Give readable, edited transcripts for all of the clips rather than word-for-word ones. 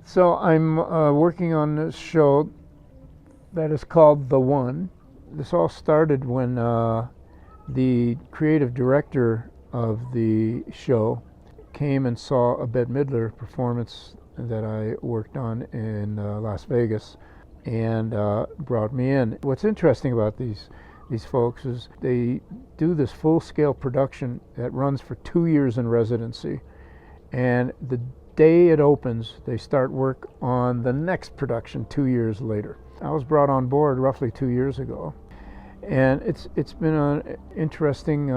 So I'm working on this show that is called The One. This all started when the creative director of the show came and saw a Bette Midler performance that I worked on in Las Vegas and brought me in. What's interesting about these folks is they do this full-scale production that runs for 2 years in residency, and the day it opens, they start work on the next production 2 years later. I was brought on board roughly 2 years ago, and it's been an interesting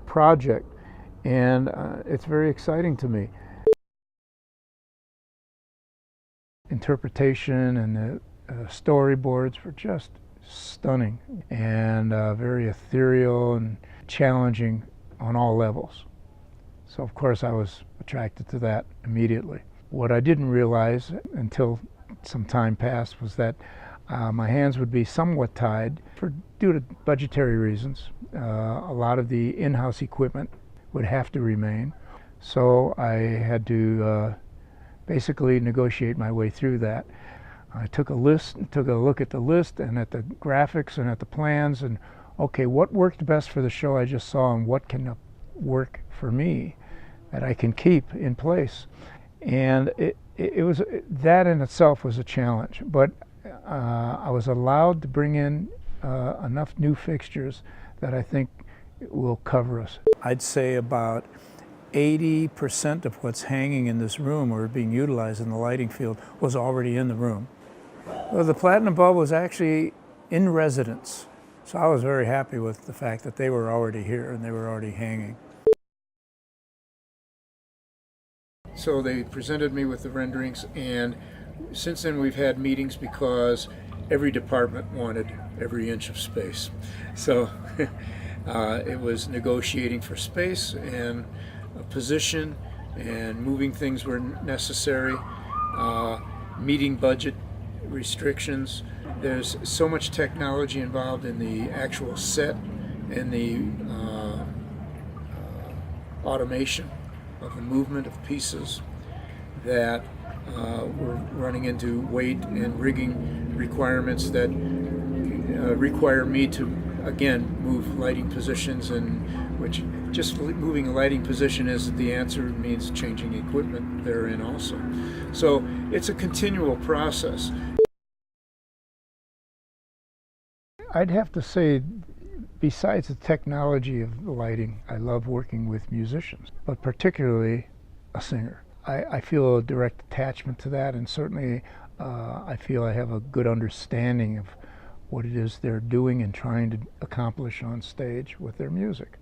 project, and it's very exciting to me. Interpretation and the storyboards were just stunning and very ethereal and challenging on all levels. So of course I was attracted to that immediately. What I didn't realize until some time passed was that my hands would be somewhat tied due to budgetary reasons. A lot of the in-house equipment would have to remain. So I had to basically negotiate my way through that. I took a look at the list and at the graphics and at the plans, and okay, what worked best for the show I just saw and what can work for me that I can keep in place. And it was, that in itself was a challenge, but I was allowed to bring in enough new fixtures that I think will cover us. I'd say about 80% of what's hanging in this room or being utilized in the lighting field was already in the room. Well, the platinum bulb was actually in residence, so I was very happy with the fact that they were already here and they were already hanging. So they presented me with the renderings, and since then we've had meetings because every department wanted every inch of space. So it was negotiating for space and a position, and moving things where necessary, meeting budget restrictions. There's so much technology involved in the actual set and the automation of the movement of pieces that we're running into weight and rigging requirements that require me to again move lighting positions, and which just moving a lighting position isn't the answer, it means changing equipment therein also. So it's a continual process. I'd have to say, besides the technology of the lighting, I love working with musicians, but particularly a singer. I feel a direct attachment to that, and certainly I feel I have a good understanding of what it is they're doing and trying to accomplish on stage with their music.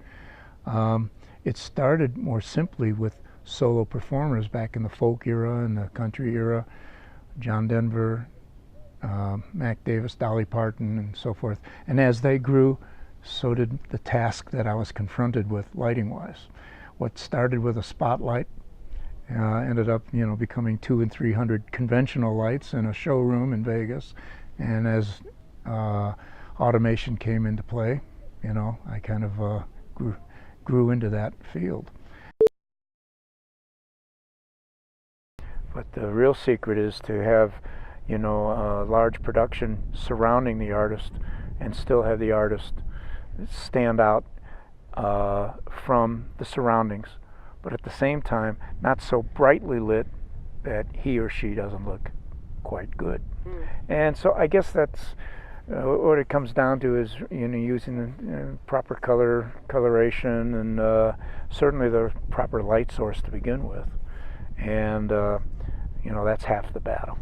It started more simply with solo performers back in the folk era and the country era, John Denver, Mac Davis, Dolly Parton, and so forth. And as they grew, so did the task that I was confronted with lighting-wise. What started with a spotlight ended up, becoming 200 and 300 conventional lights in a showroom in Vegas. And as automation came into play, I kind of grew into that field. But the real secret is to have, a large production surrounding the artist and still have the artist stand out from the surroundings, but at the same time not so brightly lit that he or she doesn't look quite good. And so I guess that's what it comes down to, is using the proper coloration and certainly the proper light source to begin with, and that's half the battle.